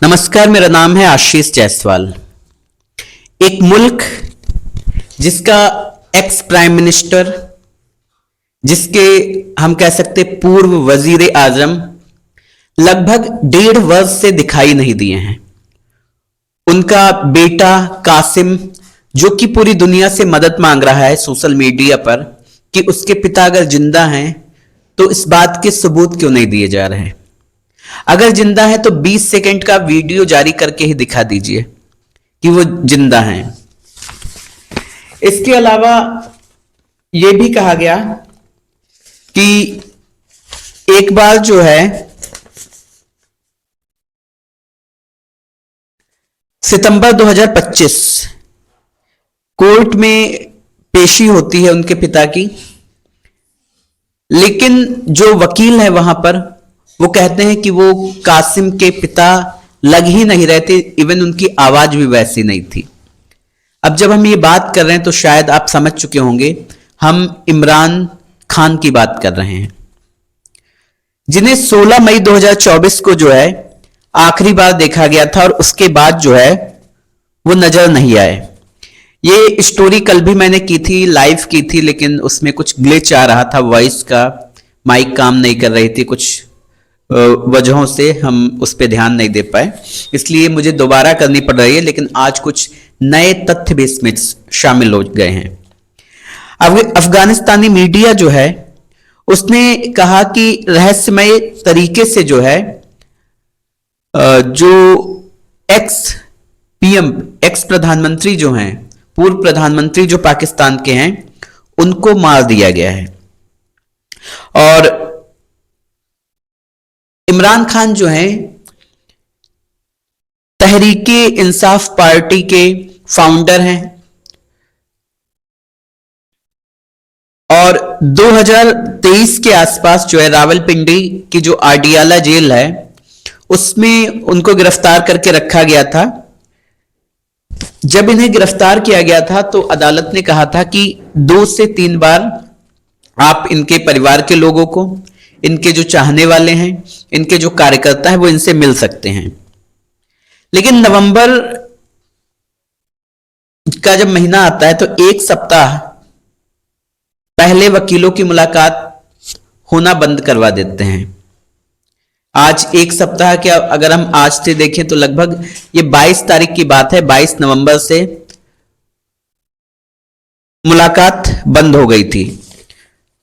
नमस्कार, मेरा नाम है आशीष जायसवाल। एक मुल्क जिसका एक्स प्राइम मिनिस्टर, जिसके हम कह सकते पूर्व वजीर आजम लगभग 1.5 वर्ष से दिखाई नहीं दिए हैं। उनका बेटा कासिम, जो कि पूरी दुनिया से मदद मांग रहा है सोशल मीडिया पर कि उसके पिता अगर जिंदा हैं तो इस बात के सबूत क्यों नहीं दिए जा रहे हैं। अगर जिंदा है तो 20 सेकंड का वीडियो जारी करके ही दिखा दीजिए कि वो जिंदा हैं। इसके अलावा यह भी कहा गया कि एक बार जो है सितंबर 2025 कोर्ट में पेशी होती है उनके पिता की, लेकिन जो वकील है वहां पर वो कहते हैं कि वो कासिम के पिता लग ही नहीं रहे थे, इवन उनकी आवाज भी वैसी नहीं थी। अब जब हम ये बात कर रहे हैं तो शायद आप समझ चुके होंगे, हम इमरान खान की बात कर रहे हैं, जिन्हें 16 मई 2024 को जो है आखिरी बार देखा गया था और उसके बाद जो है वो नजर नहीं आए। ये स्टोरी कल भी मैंने की थी, लाइव की थी, लेकिन उसमें कुछ ग्लिच आ रहा था, वॉइस का माइक काम नहीं कर रही थी, कुछ वजहों से हम उस पर ध्यान नहीं दे पाए, इसलिए मुझे दोबारा करनी पड़ रही है। लेकिन आज कुछ नए तथ्य भी इसमें शामिल हो गए हैं। अफगानिस्तानी मीडिया जो है उसने कहा कि रहस्यमय तरीके से जो है जो एक्स प्रधानमंत्री जो हैं, पूर्व प्रधानमंत्री जो पाकिस्तान के हैं, उनको मार दिया गया है। और इमरान खान जो हैं तहरीके इंसाफ पार्टी के फाउंडर हैं और 2023 के आसपास जो है रावलपिंडी की जो आडियाला जेल है उसमें उनको गिरफ्तार करके रखा गया था। जब इन्हें गिरफ्तार किया गया था तो अदालत ने कहा था कि 2 से 3 बार आप इनके परिवार के लोगों को, इनके जो चाहने वाले हैं, इनके जो कार्यकर्ता हैं, वो इनसे मिल सकते हैं। लेकिन नवंबर का जब महीना आता है तो 1 सप्ताह पहले वकीलों की मुलाकात होना बंद करवा देते हैं। आज 1 सप्ताह के अगर हम आज से देखें तो लगभग ये 22 तारीख की बात है, 22 नवंबर से मुलाकात बंद हो गई थी।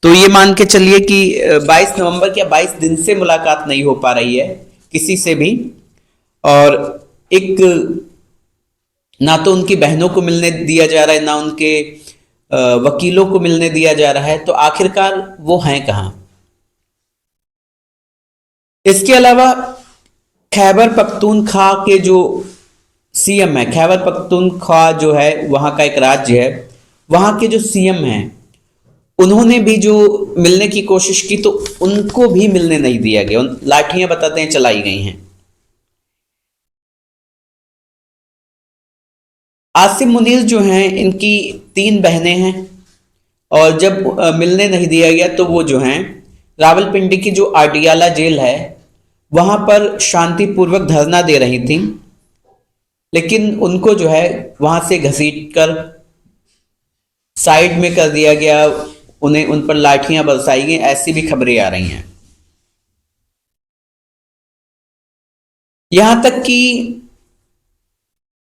तो ये मान के चलिए कि 22 नवंबर के 22 दिन से मुलाकात नहीं हो पा रही है किसी से भी, और एक ना तो उनकी बहनों को मिलने दिया जा रहा है, ना उनके वकीलों को मिलने दिया जा रहा है। तो आखिरकार वो हैं कहां। इसके अलावा खैबर पख्तूनख्वा के जो सीएम है, खैबर पख्तूनख्वा जो है वहां का एक राज्य है, वहां के जो सीएम हैं उन्होंने भी जो मिलने की कोशिश की तो उनको भी मिलने नहीं दिया गया, लाठियां बताते हैं चलाई गई हैं। आसिम मुनीर जो हैं इनकी 3 बहनें हैं और जब मिलने नहीं दिया गया तो वो जो हैं रावलपिंडी की जो आडियाला जेल है वहां पर शांतिपूर्वक धरना दे रही थी, लेकिन उनको जो है वहां से घसीट कर साइड में कर दिया गया, उन्हें उन पर लाठियां बरसाई गई, ऐसी भी खबरें आ रही हैं। यहां तक कि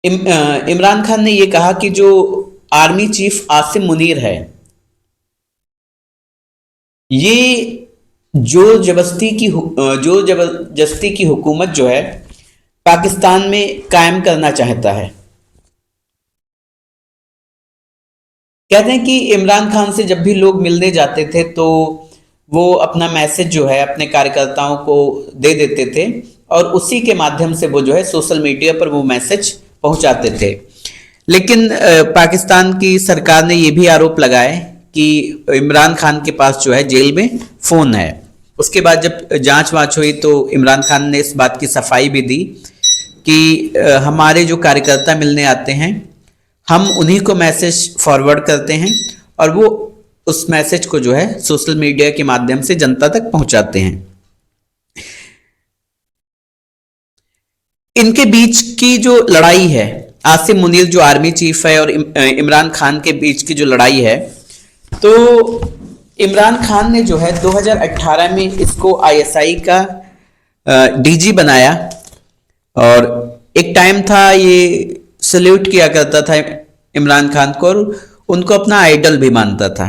इमरान खान ने यह कहा कि जो आर्मी चीफ आसिम मुनीर है, ये जोर जबरदस्ती की हुकूमत जो है पाकिस्तान में कायम करना चाहता है। कहते हैं कि इमरान खान से जब भी लोग मिलने जाते थे तो वो अपना मैसेज जो है अपने कार्यकर्ताओं को दे देते थे और उसी के माध्यम से वो जो है सोशल मीडिया पर वो मैसेज पहुंचाते थे। लेकिन पाकिस्तान की सरकार ने ये भी आरोप लगाए कि इमरान खान के पास जो है जेल में फ़ोन है। उसके बाद जब जांच वाँच हुई तो इमरान खान ने इस बात की सफाई भी दी कि हमारे जो कार्यकर्ता मिलने आते हैं हम उन्हीं को मैसेज फॉरवर्ड करते हैं और वो उस मैसेज को जो है सोशल मीडिया के माध्यम से जनता तक पहुंचाते हैं। इनके बीच की जो लड़ाई है, आसिम मुनीर जो आर्मी चीफ है और इमरान खान के बीच की जो लड़ाई है, तो इमरान खान ने जो है 2018 में इसको आईएसआई का डीजी बनाया और एक टाइम था ये सल्यूट किया करता था इमरान खान को और उनको अपना आइडल भी मानता था।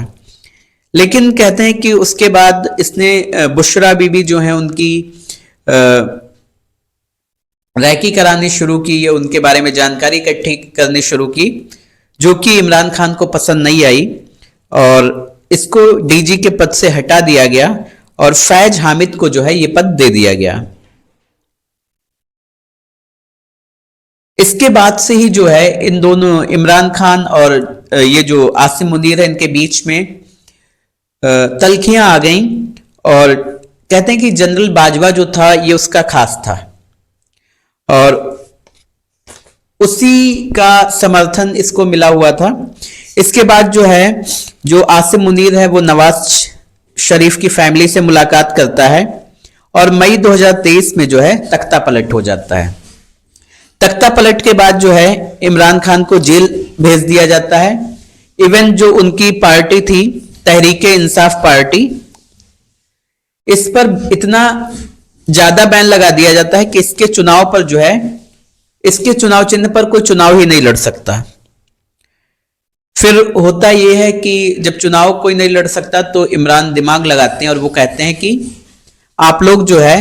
लेकिन कहते हैं कि उसके बाद इसने बुशरा बीबी जो है उनकी रैकी करानी शुरू की या उनके बारे में जानकारी इकट्ठी करनी शुरू की, जो कि इमरान खान को पसंद नहीं आई और इसको डीजी के पद से हटा दिया गया और फैज हामिद को जो है ये पद दे दिया गया। इसके बाद से ही जो है इन दोनों इमरान खान और ये जो आसिम मुनीर है इनके बीच में तल्खियां आ गईं और कहते हैं कि जनरल बाजवा जो था ये उसका खास था और उसी का समर्थन इसको मिला हुआ था। इसके बाद जो है जो आसिम मुनीर है वो नवाज शरीफ की फैमिली से मुलाकात करता है और मई 2023 में जो है तख्ता पलट हो जाता है। तख्ता पलट के बाद जो है इमरान खान को जेल भेज दिया जाता है। इवन जो उनकी पार्टी थी तहरीके इंसाफ पार्टी, इस पर इतना ज्यादा बैन लगा दिया जाता है कि इसके चुनाव पर जो है इसके चुनाव चिन्ह पर कोई चुनाव ही नहीं लड़ सकता। फिर होता यह है कि जब चुनाव कोई नहीं लड़ सकता तो इमरान दिमाग लगाते हैं और वो कहते हैं कि आप लोग जो है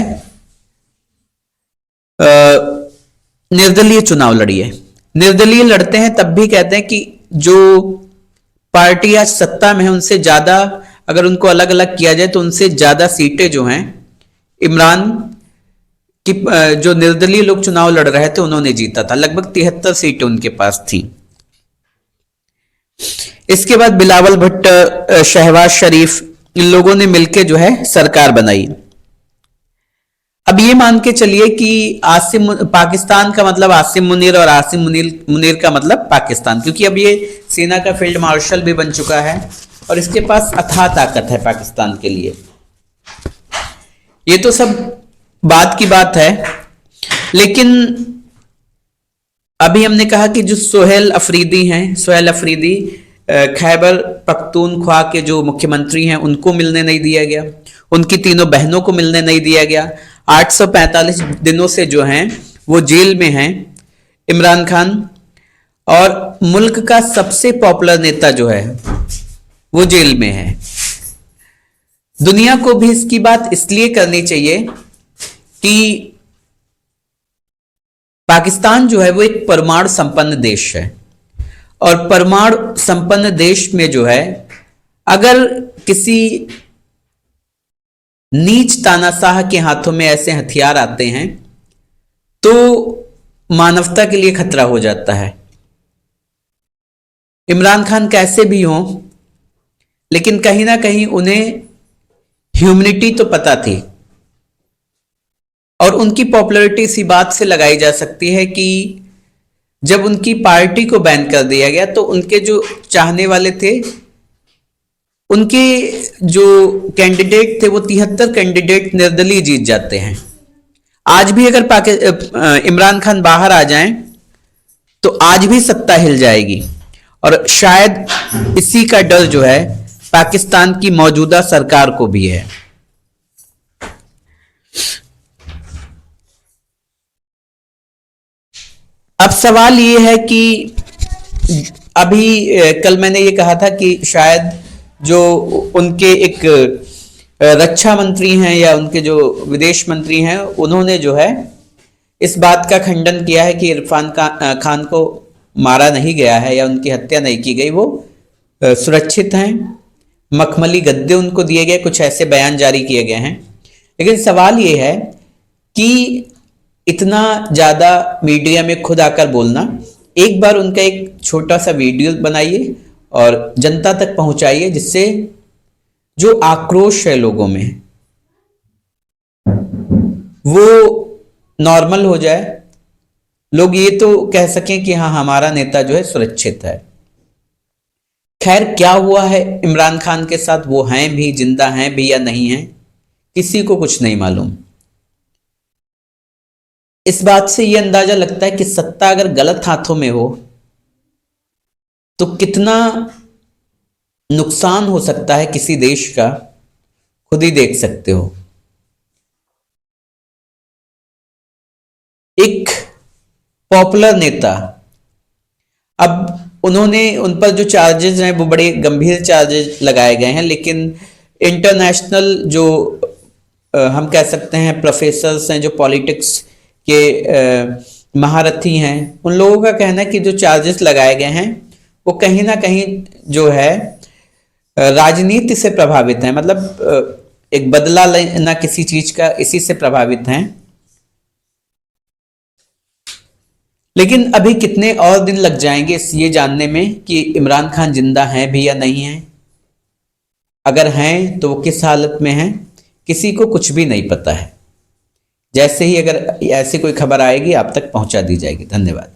निर्दलीय चुनाव लड़िए। निर्दलीय लड़ते हैं तब भी कहते हैं कि जो पार्टी आज सत्ता में है उनसे ज्यादा अगर उनको अलग अलग किया जाए तो उनसे ज्यादा सीटें जो हैं इमरान की जो निर्दलीय लोग चुनाव लड़ रहे थे उन्होंने जीता था। लगभग 73 सीटें उनके पास थी। इसके बाद बिलावल भट्ट, शहबाज शरीफ, इन लोगों ने मिलकर जो है सरकार बनाई। अब ये मान के चलिए कि पाकिस्तान का मतलब आसिम मुनीर और आसिम मुनीर का मतलब पाकिस्तान, क्योंकि अब ये सेना का फील्ड मार्शल भी बन चुका है और इसके पास अथाह ताकत है पाकिस्तान के लिए। ये तो सब बात की बात है, लेकिन अभी हमने कहा कि जो सोहेल अफरीदी हैं, सोहेल अफरीदी खैबर पख्तूनख्वा के जो मुख्यमंत्री हैं उनको मिलने नहीं दिया गया, उनकी तीनों बहनों को मिलने नहीं दिया गया। 845 दिनों से जो हैं वो जेल में हैं इमरान खान, और मुल्क का सबसे पॉपुलर नेता जो है वो जेल में है। दुनिया को भी इसकी बात इसलिए करनी चाहिए कि पाकिस्तान जो है वो एक परमाणु संपन्न देश है और परमाणु संपन्न देश में जो है अगर किसी नीच तानाशाह के हाथों में ऐसे हथियार आते हैं तो मानवता के लिए खतरा हो जाता है। इमरान खान कैसे भी हों, लेकिन कहीं ना कहीं उन्हें ह्यूमनिटी तो पता थी और उनकी पॉपुलैरिटी इसी बात से लगाई जा सकती है कि जब उनकी पार्टी को बैन कर दिया गया तो उनके जो चाहने वाले थे, उनके जो कैंडिडेट थे वो 73 कैंडिडेट निर्दलीय जीत जाते हैं। आज भी अगर इमरान खान बाहर आ जाएं तो आज भी सत्ता हिल जाएगी और शायद इसी का डर जो है पाकिस्तान की मौजूदा सरकार को भी है। अब सवाल ये है कि अभी कल मैंने ये कहा था कि शायद जो उनके एक रक्षा मंत्री हैं या उनके जो विदेश मंत्री हैं उन्होंने जो है इस बात का खंडन किया है कि इरफान खान को मारा नहीं गया है या उनकी हत्या नहीं की गई, वो सुरक्षित हैं, मखमली गद्दे उनको दिए गए, कुछ ऐसे बयान जारी किए गए हैं। लेकिन सवाल ये है कि इतना ज़्यादा मीडिया में खुद आकर बोलना, एक बार उनका एक छोटा सा वीडियो बनाइए और जनता तक पहुंचाइए, जिससे जो आक्रोश है लोगों में वो नॉर्मल हो जाए, लोग ये तो कह सकें कि हाँ हमारा नेता जो है सुरक्षित है। खैर क्या हुआ है इमरान खान के साथ, वो हैं भी, जिंदा हैं भी या नहीं हैं, किसी को कुछ नहीं मालूम। इस बात से यह अंदाजा लगता है कि सत्ता अगर गलत हाथों में हो तो कितना नुकसान हो सकता है किसी देश का, खुद ही देख सकते हो। एक पॉपुलर नेता, अब उन्होंने, उन पर जो चार्जेस हैं वो बड़े गंभीर चार्जेस लगाए गए हैं, लेकिन इंटरनेशनल जो हम कह सकते हैं प्रोफेसर्स हैं, जो पॉलिटिक्स के महारथी हैं, उन लोगों का कहना है कि जो चार्जेस लगाए गए हैं वो कहीं ना कहीं जो है राजनीति से प्रभावित है, मतलब एक बदला लेना किसी चीज का, इसी से प्रभावित हैं। लेकिन अभी कितने और दिन लग जाएंगे ये जानने में कि इमरान खान जिंदा हैं भी या नहीं हैं। अगर हैं तो वो किस हालत में हैं, किसी को कुछ भी नहीं पता है। जैसे ही अगर ऐसी कोई खबर आएगी आप तक पहुंचा दी जाएगी। धन्यवाद।